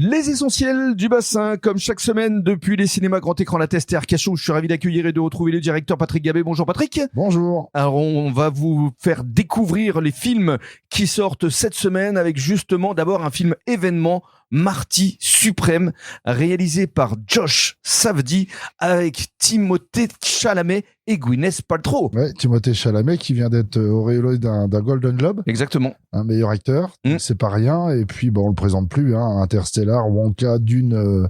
Les essentiels du bassin, comme chaque semaine depuis les cinémas grand écran La Teste et Arcachon. Je suis ravi d'accueillir et de retrouver le directeur Patrick Gabé. Bonjour Patrick. Bonjour. Alors on va vous faire découvrir les films qui sortent cette semaine avec justement d'abord un film événement, Marty Suprême, réalisé par Josh Safdie avec Timothée Chalamet et Gwyneth Paltrow. Ouais, Timothée Chalamet qui vient d'être auréolé d'un Golden Globe. Exactement. Un meilleur acteur, c'est pas rien. Et puis, on le présente plus, Interstellar, Wonka, Dune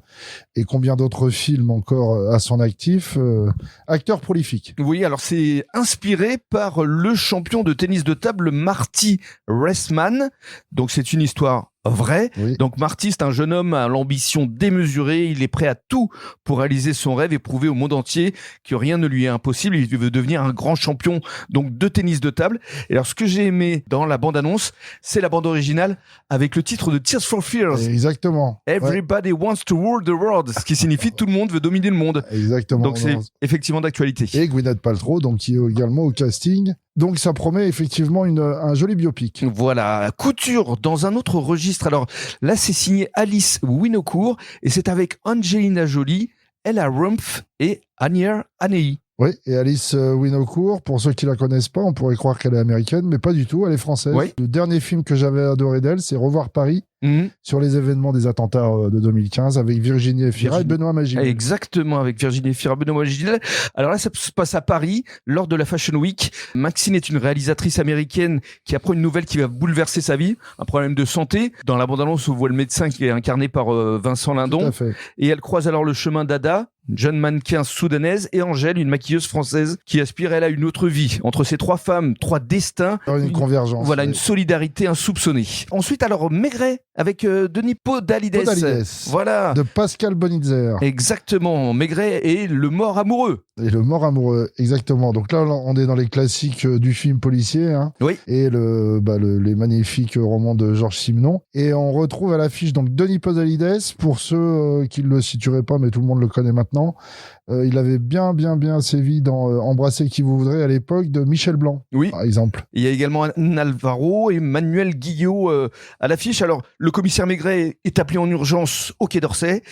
et combien d'autres films encore à son actif. Acteur prolifique. Oui, alors c'est inspiré par le champion de tennis de table Marty Ressman. Donc c'est une histoire vrai. Oui. Donc Marty, c'est un jeune homme à l'ambition démesurée. Il est prêt à tout pour réaliser son rêve et prouver au monde entier que rien ne lui est impossible. Il veut devenir un grand champion donc de tennis de table. Et alors ce que j'ai aimé dans la bande-annonce, c'est la bande originale avec le titre de Tears for Fears. Exactement. Everybody wants to rule the world, ce qui signifie tout le monde veut dominer le monde. Exactement. Donc c'est effectivement d'actualité. Et Gwyneth Paltrow, donc qui est également au casting. Donc ça promet effectivement un joli biopic. Voilà, couture dans un autre registre. Alors là, c'est signé Alice Winocourt et c'est avec Angelina Jolie, Ella Rumpf et Anya Haney. Oui, et Alice Winocourt, pour ceux qui la connaissent pas, on pourrait croire qu'elle est américaine, mais pas du tout, elle est française. Oui. Le dernier film que j'avais adoré d'elle, c'est Revoir Paris, sur les événements des attentats de 2015, avec Virginie Efira et Benoît Magimel. Exactement, avec Virginie Efira, Benoît Magimel. Alors là, ça se passe à Paris, lors de la Fashion Week. Maxine est une réalisatrice américaine qui apprend une nouvelle qui va bouleverser sa vie, un problème de santé. Dans la bande-annonce, on voit le médecin qui est incarné par Vincent Lindon. Tout à fait. Et elle croise alors le chemin d'Ada, une jeune mannequin soudanaise, et Angèle, une maquilleuse française qui aspire, elle, à une autre vie. Entre ces trois femmes, trois destins. Une convergence. Voilà, une solidarité insoupçonnée. Ensuite, alors, Maigret, avec Denis Podalides. Voilà. De Pascal Bonitzer. Exactement. Maigret et le mort amoureux. Et le mort amoureux, exactement. Donc là, on est dans les classiques du film policier. Oui. Et les magnifiques romans de Georges Simenon. Et on retrouve à l'affiche donc Denis Podalides, pour ceux qui ne le situeraient pas, mais tout le monde le connaît maintenant. Il avait bien sévi dans Embrasser qui vous voudrez à l'époque de Michel Blanc, oui, par exemple. Il y a également Anne Alvaro et Manuel Guillot à l'affiche. Alors, le commissaire Maigret est appelé en urgence au Quai d'Orsay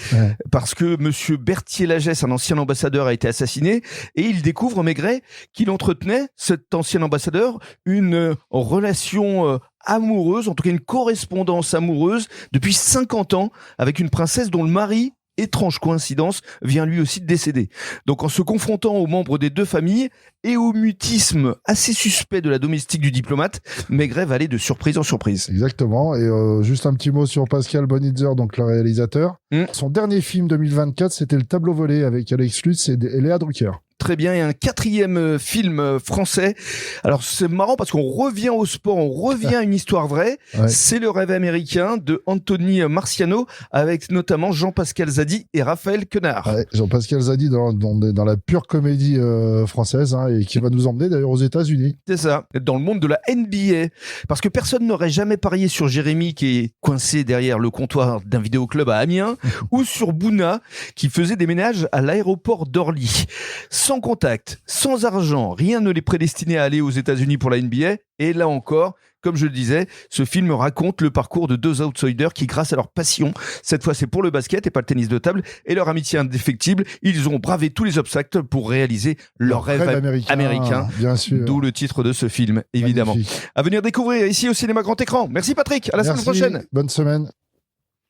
parce que monsieur Berthier-Lagesse, un ancien ambassadeur, a été assassiné et il découvre, Maigret, qu'il entretenait, cet ancien ambassadeur, une relation amoureuse, en tout cas une correspondance amoureuse depuis 50 ans avec une princesse dont le mari, étrange coïncidence, vient lui aussi de décéder. Donc en se confrontant aux membres des deux familles et au mutisme assez suspect de la domestique du diplomate, Maigret va aller de surprise en surprise. Exactement. Et juste un petit mot sur Pascal Bonitzer, donc le réalisateur. Son dernier film 2024, c'était Le Tableau volé avec Alex Lutz et Léa Drucker. Très bien, et un quatrième film français. Alors c'est marrant parce qu'on revient au sport, on revient à une histoire vraie. Ouais. C'est Le Rêve américain de Anthony Marciano avec notamment Jean-Pascal Zadi et Raphaël Quenard. Ouais, Jean-Pascal Zadi dans la pure comédie française et qui va nous emmener d'ailleurs aux États-Unis. C'est ça, dans le monde de la NBA. Parce que personne n'aurait jamais parié sur Jérémy qui est coincé derrière le comptoir d'un vidéoclub à Amiens ou sur Bouna qui faisait des ménages à l'aéroport d'Orly. Sans contact, sans argent, rien ne les prédestinait à aller aux États-Unis pour la NBA. Et là encore, comme je le disais, ce film raconte le parcours de deux outsiders qui, grâce à leur passion, cette fois c'est pour le basket et pas le tennis de table, et leur amitié indéfectible, ils ont bravé tous les obstacles pour réaliser leur rêve américain. Bien sûr. D'où le titre de ce film, évidemment. Magnifique. À venir découvrir ici au cinéma grand écran. Merci Patrick, à la semaine prochaine. Bonne semaine.